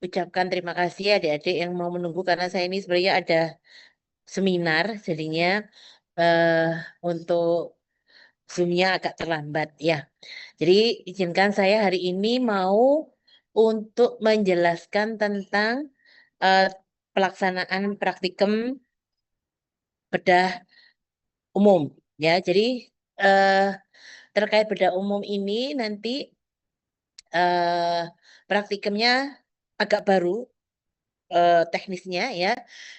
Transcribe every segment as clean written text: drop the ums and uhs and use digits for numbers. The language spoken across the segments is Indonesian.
ucapkan terima kasih adik-adik yang mau menunggu karena saya ini sebenarnya ada seminar, jadinya eh, untuk Zoom-nya agak terlambat ya. Jadi izinkan saya hari ini mau untuk menjelaskan tentang eh, pelaksanaan praktikum bedah umum ya. Jadi eh, terkait bedah umum ini nanti eh, praktikumnya agak baru teknisnya ya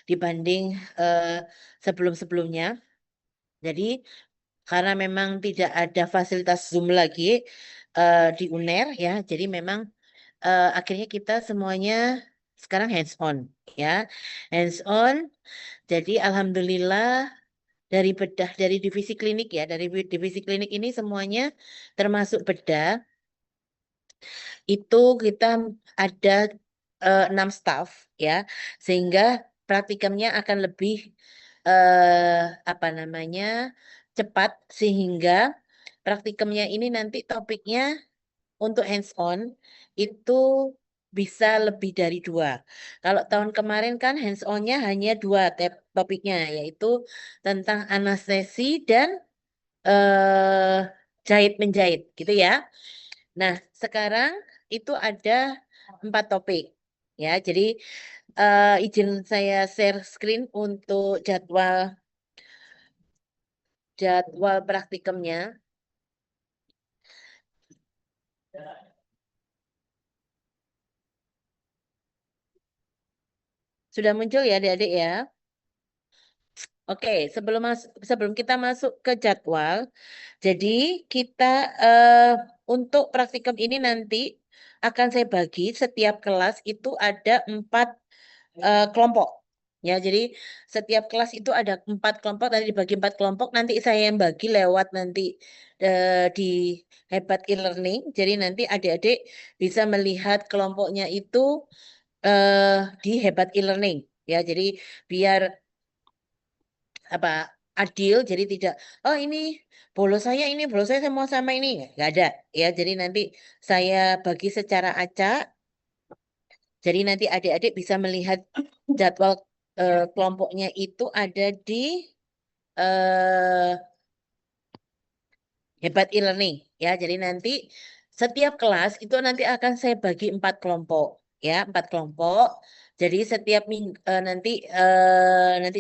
dibanding eh, sebelum-sebelumnya. Jadi karena memang tidak ada fasilitas Zoom lagi di UNER ya, jadi memang akhirnya kita semuanya sekarang hands on ya, hands on. Jadi alhamdulillah dari bedah dari divisi klinik ya, dari divisi klinik ini semuanya termasuk bedah itu kita ada 6 staf ya, sehingga praktikumnya akan lebih apa namanya cepat, sehingga praktikumnya ini nanti topiknya untuk hands on itu bisa lebih dari 2. Kalau tahun kemarin kan hands onnya hanya 2 topiknya, yaitu tentang anestesi dan eh, jahit menjahit gitu ya. Nah, sekarang itu ada 4 topik. Ya, jadi izin saya share screen untuk jadwal praktikumnya. Sudah muncul ya, adik-adik ya. Oke, sebelum kita masuk ke jadwal, jadi kita eh, untuk praktikum ini nanti akan saya bagi setiap kelas itu ada 4 kelompok. Ya, jadi setiap kelas itu ada 4 kelompok, nanti dibagi 4 kelompok, nanti saya yang bagi lewat nanti di Hebat e-learning. Jadi nanti adik-adik bisa melihat kelompoknya itu eh, di Hebat e-learning. Ya, jadi biar apa adil, jadi tidak ini bolos saya mau sama ini nggak ada ya. Jadi nanti saya bagi secara acak. Jadi nanti adik-adik bisa melihat jadwal kelompoknya itu ada di eh, Hebat e-learning ya. Jadi nanti setiap kelas itu nanti akan saya bagi 4 kelompok ya, 4 kelompok. Jadi setiap minggu nanti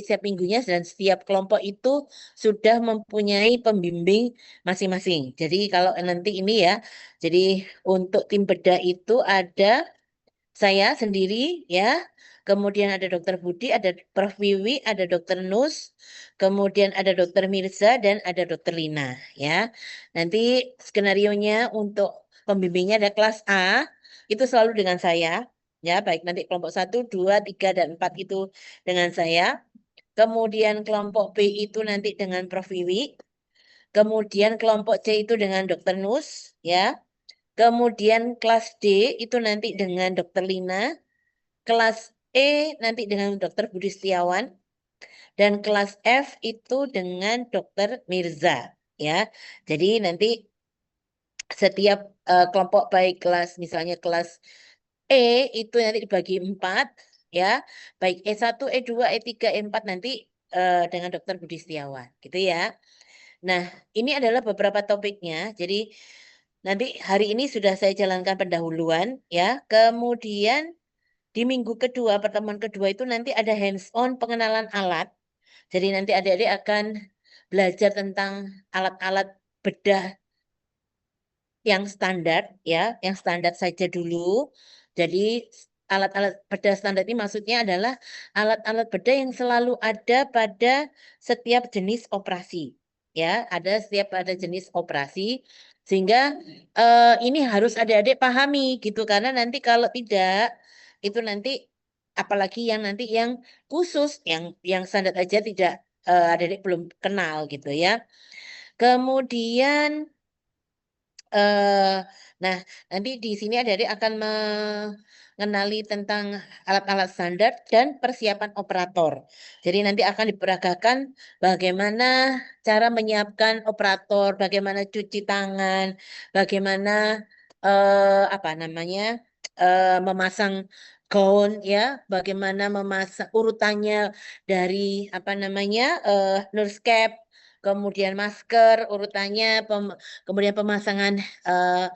setiap minggunya dan setiap kelompok itu sudah mempunyai pembimbing masing-masing. Jadi kalau nanti ini ya, jadi untuk tim bedah itu ada saya sendiri ya, kemudian ada Dokter Budi, ada Prof Wiwi, ada Dokter Nus, kemudian ada Dokter Mirza dan ada Dokter Lina ya. Nanti skenarionya untuk pembimbingnya ada kelas A itu selalu dengan saya ya, baik nanti kelompok 1, 2, 3, dan 4 itu dengan saya. Kemudian kelompok B itu nanti dengan Prof Wiwi, kemudian kelompok C itu dengan Dokter Nus ya. Kemudian kelas D itu nanti dengan Dokter Lina, kelas E nanti dengan Dokter Budi Setiawan, dan kelas F itu dengan Dokter Mirza ya. Jadi nanti setiap kelompok baik kelas misalnya kelas E itu nanti dibagi 4 ya. Baik E1, E2, E3, E4 nanti dengan Dokter Budi Setiawan gitu ya. Nah, ini adalah beberapa topiknya. Jadi nanti hari ini sudah saya jalankan pendahuluan ya. Kemudian di minggu kedua, pertemuan kedua itu nanti ada hands-on pengenalan alat. Jadi nanti adik-adik akan belajar tentang alat-alat bedah yang standar ya, yang standar saja dulu. Jadi alat-alat bedah standar ini maksudnya adalah alat-alat bedah yang selalu ada pada setiap jenis operasi. Ya, ada setiap pada jenis operasi, sehingga ini harus adik-adik pahami gitu, karena nanti kalau tidak itu nanti apalagi yang nanti yang khusus yang standar aja tidak adik-adik belum kenal gitu ya. Kemudian eh nah, nanti di sini adik-adik akan mengenali tentang alat-alat standar dan persiapan operator. Jadi nanti akan diperagakan bagaimana cara menyiapkan operator, bagaimana cuci tangan, bagaimana apa namanya? memasang gaun ya, bagaimana memasang urutannya dari apa namanya nurse cap, kemudian masker urutannya, kemudian pemasangan eh,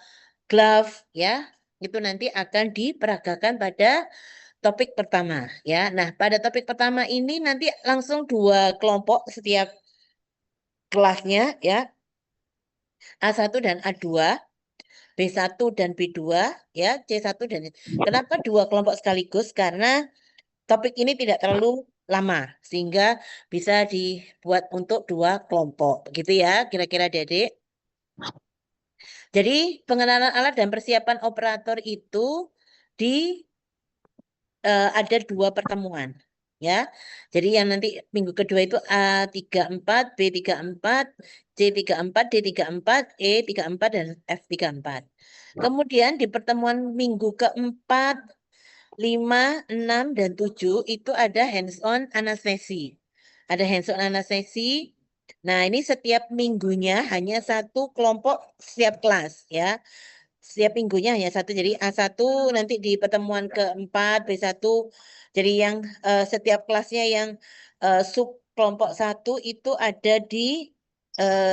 glove ya, itu nanti akan diperagakan pada topik pertama ya. Nah, pada topik pertama ini nanti langsung dua kelompok setiap kelasnya ya, A1 dan A2. B1 dan B2 ya, C1 dan kenapa dua kelompok sekaligus? Karena topik ini tidak terlalu lama sehingga bisa dibuat untuk dua kelompok. Begitu ya, kira-kira Dedek. Jadi pengenalan alat dan persiapan operator itu di ada dua pertemuan ya. Jadi yang nanti minggu kedua itu A34, B34, C34, D34, E34 dan F34. Kemudian di pertemuan minggu keempat, 5, 6, dan 7 itu ada hands-on anestesi. Ada hands-on anestesi. Nah, ini setiap minggunya hanya satu kelompok setiap kelas ya. Setiap minggunya hanya satu. Jadi A1 nanti di pertemuan keempat, B1. Jadi yang setiap kelasnya yang sub kelompok satu itu ada di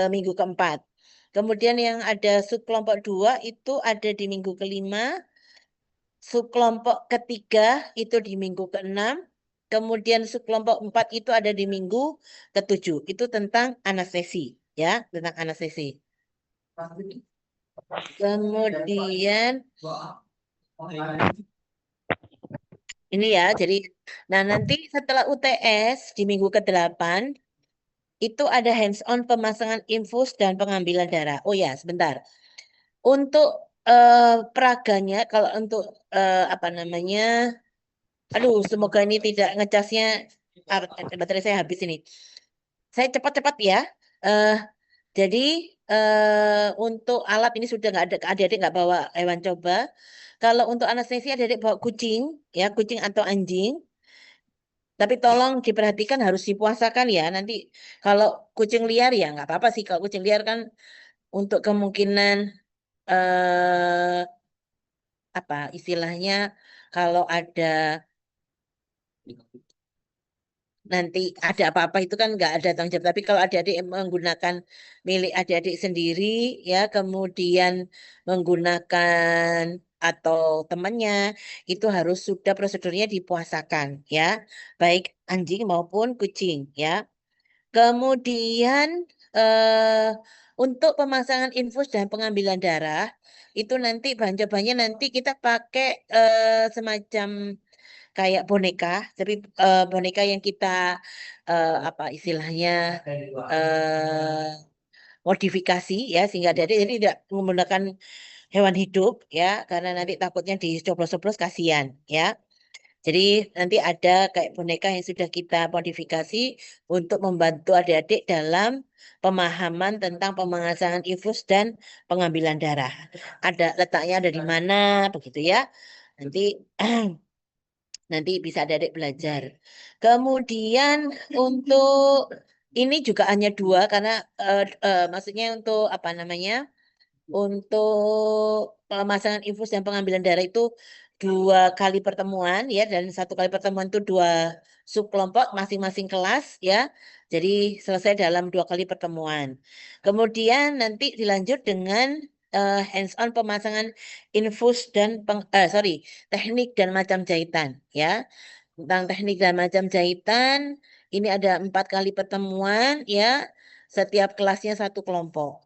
minggu keempat. Kemudian yang ada sub kelompok dua itu ada di minggu kelima. Subkelompok ketiga itu di minggu keenam, kemudian subkelompok empat itu ada di minggu ketujuh. Itu tentang anestesi, ya, tentang anestesi. Kemudian ini ya, jadi, nah nanti setelah UTS di minggu ke-8 itu ada hands-on pemasangan infus dan pengambilan darah. Oh ya, sebentar. Untuk peraganya, kalau untuk apa namanya? Aduh, semoga ini tidak ngecasnya baterai saya habis ini. Saya cepat-cepat ya. Eh, jadi untuk alat ini sudah nggak ada, adik-adik nggak bawa hewan coba. Kalau untuk anestesi adik-adik bawa kucing, ya kucing atau anjing. Tapi tolong diperhatikan harus dipuasakan ya. Nanti kalau kucing liar ya nggak apa-apa sih. Kalau kucing liar kan untuk kemungkinan apa istilahnya kalau ada nanti ada apa-apa itu kan nggak ada tanggung jawab. Tapi kalau adik-adik menggunakan milik adik-adik sendiri, ya kemudian menggunakan atau temannya, itu harus sudah prosedurnya dipuasakan, ya, baik anjing maupun kucing, ya. Kemudian eh, untuk pemasangan infus dan pengambilan darah, itu nanti bahan cobannya nanti kita pakai semacam kayak boneka, tapi boneka yang kita apa istilahnya eh modifikasi ya sehingga jadi tidak menggunakan hewan hidup ya karena nanti takutnya dicoblos-coblos kasihan ya. Jadi nanti ada kayak boneka yang sudah kita modifikasi untuk membantu adik-adik dalam pemahaman tentang pemasangan infus dan pengambilan darah. Ada letaknya ada di mana begitu ya. Nanti nanti bisa adik belajar. Kemudian untuk ini juga hanya dua karena maksudnya untuk apa namanya? Untuk pemasangan infus dan pengambilan darah itu dua kali pertemuan ya dan satu kali pertemuan itu dua subkelompok masing-masing kelas ya. Jadi selesai dalam dua kali pertemuan. Kemudian nanti dilanjut dengan hands-on pemasangan infus dan sorry teknik dan macam jahitan ya. Tentang teknik dan macam jahitan ini ada 4 kali pertemuan ya. Setiap kelasnya satu kelompok.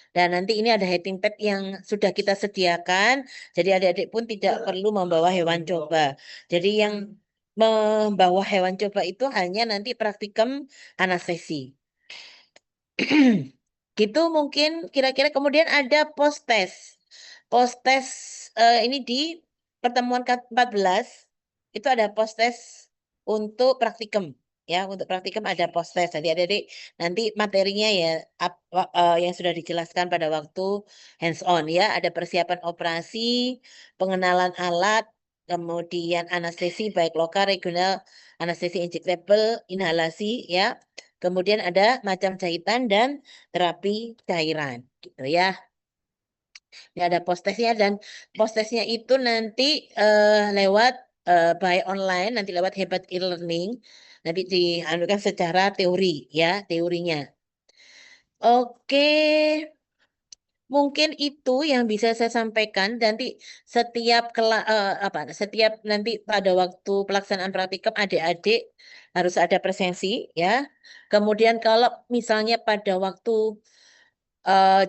Dan nanti ini ada heating pad yang sudah kita sediakan, jadi adik-adik pun tidak perlu membawa hewan coba. Jadi yang membawa hewan coba itu hanya nanti praktikum anestesi. Gitu mungkin kira-kira kemudian ada post test. Post test ini di pertemuan ke-14 itu ada post test untuk praktikum. Ya, untuk praktikum ada post test. Jadi adik-adik nanti materinya ya yang sudah dijelaskan pada waktu hands on ya, ada persiapan operasi, pengenalan alat, kemudian anestesi baik lokal, regional, anestesi injectable, inhalasi ya. Kemudian ada macam jahitan dan terapi cairan gitu ya. Ini ada post-testnya dan post-testnya itu nanti lewat by online, nanti lewat Hebat e-learning, nanti dianukan secara teori ya, teorinya. Oke, mungkin itu yang bisa saya sampaikan. Nanti setiap nanti pada waktu pelaksanaan praktikum adik-adik harus ada presensi ya. Kemudian kalau misalnya pada waktu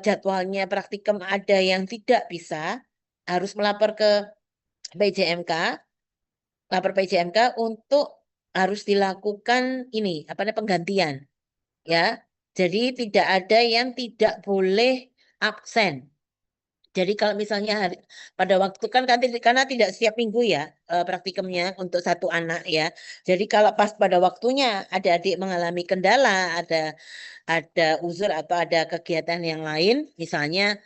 jadwalnya praktikum ada yang tidak bisa, harus melapor ke PJMK, lapor PJMK untuk harus dilakukan ini apa namanya penggantian ya. Jadi tidak ada yang tidak boleh absen. Jadi kalau misalnya pada waktu karena tidak setiap minggu ya praktikumnya untuk satu anak ya. Jadi kalau pas pada waktunya adik-adik mengalami kendala, ada uzur atau ada kegiatan yang lain, misalnya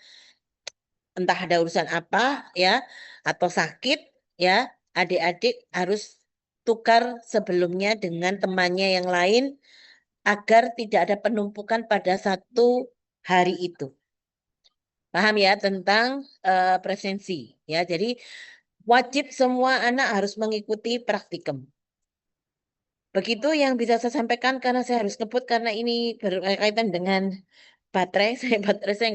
entah ada urusan apa ya atau sakit ya, adik-adik harus tukar sebelumnya dengan temannya yang lain agar tidak ada penumpukan pada satu hari itu. Paham ya tentang presensi ya. Jadi wajib semua anak harus mengikuti praktikum. Begitu yang bisa saya sampaikan karena saya harus ngebut karena ini berkaitan dengan baterai. Baterai saya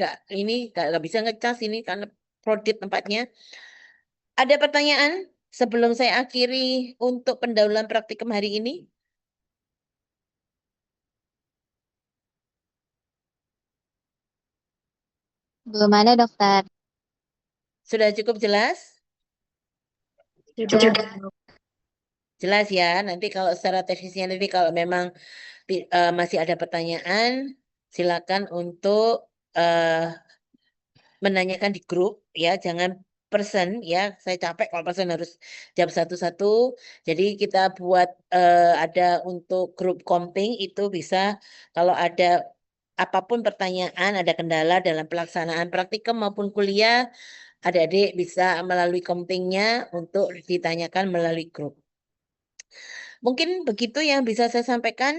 nggak bisa ngecas ini karena kredit tempatnya. Ada pertanyaan sebelum saya akhiri untuk pendahuluan praktikum hari ini? Belum ada, dokter. Sudah cukup jelas? Sudah. Jelas ya. Nanti kalau secara teknisnya nanti kalau memang masih ada pertanyaan, silakan untuk eh, menanyakan di grup ya, jangan person ya. Saya capek kalau person harus jawab satu-satu. Jadi kita buat ada untuk grup komping itu bisa kalau ada apapun pertanyaan, ada kendala dalam pelaksanaan praktikum maupun kuliah, adik-adik bisa melalui kompingnya untuk ditanyakan melalui grup. Mungkin begitu yang bisa saya sampaikan.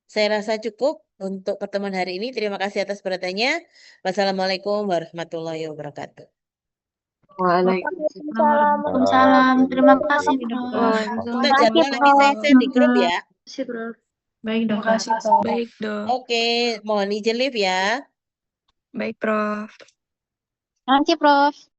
Saya rasa cukup untuk pertemuan hari ini. Terima kasih atas perhatiannya. Wassalamualaikum warahmatullahi wabarakatuh. Waalaikumsalam. Waalaikumsalam. Terima kasih, Prof. Waalaikumsalam. Untuk jadwal nanti saya share di grup ya. Terima kasih, Prof. Baik, dok. Makasih, Prof. Baik, dok. Oke, mohon izin live ya. Baik, Prof. Terima kasih, Prof.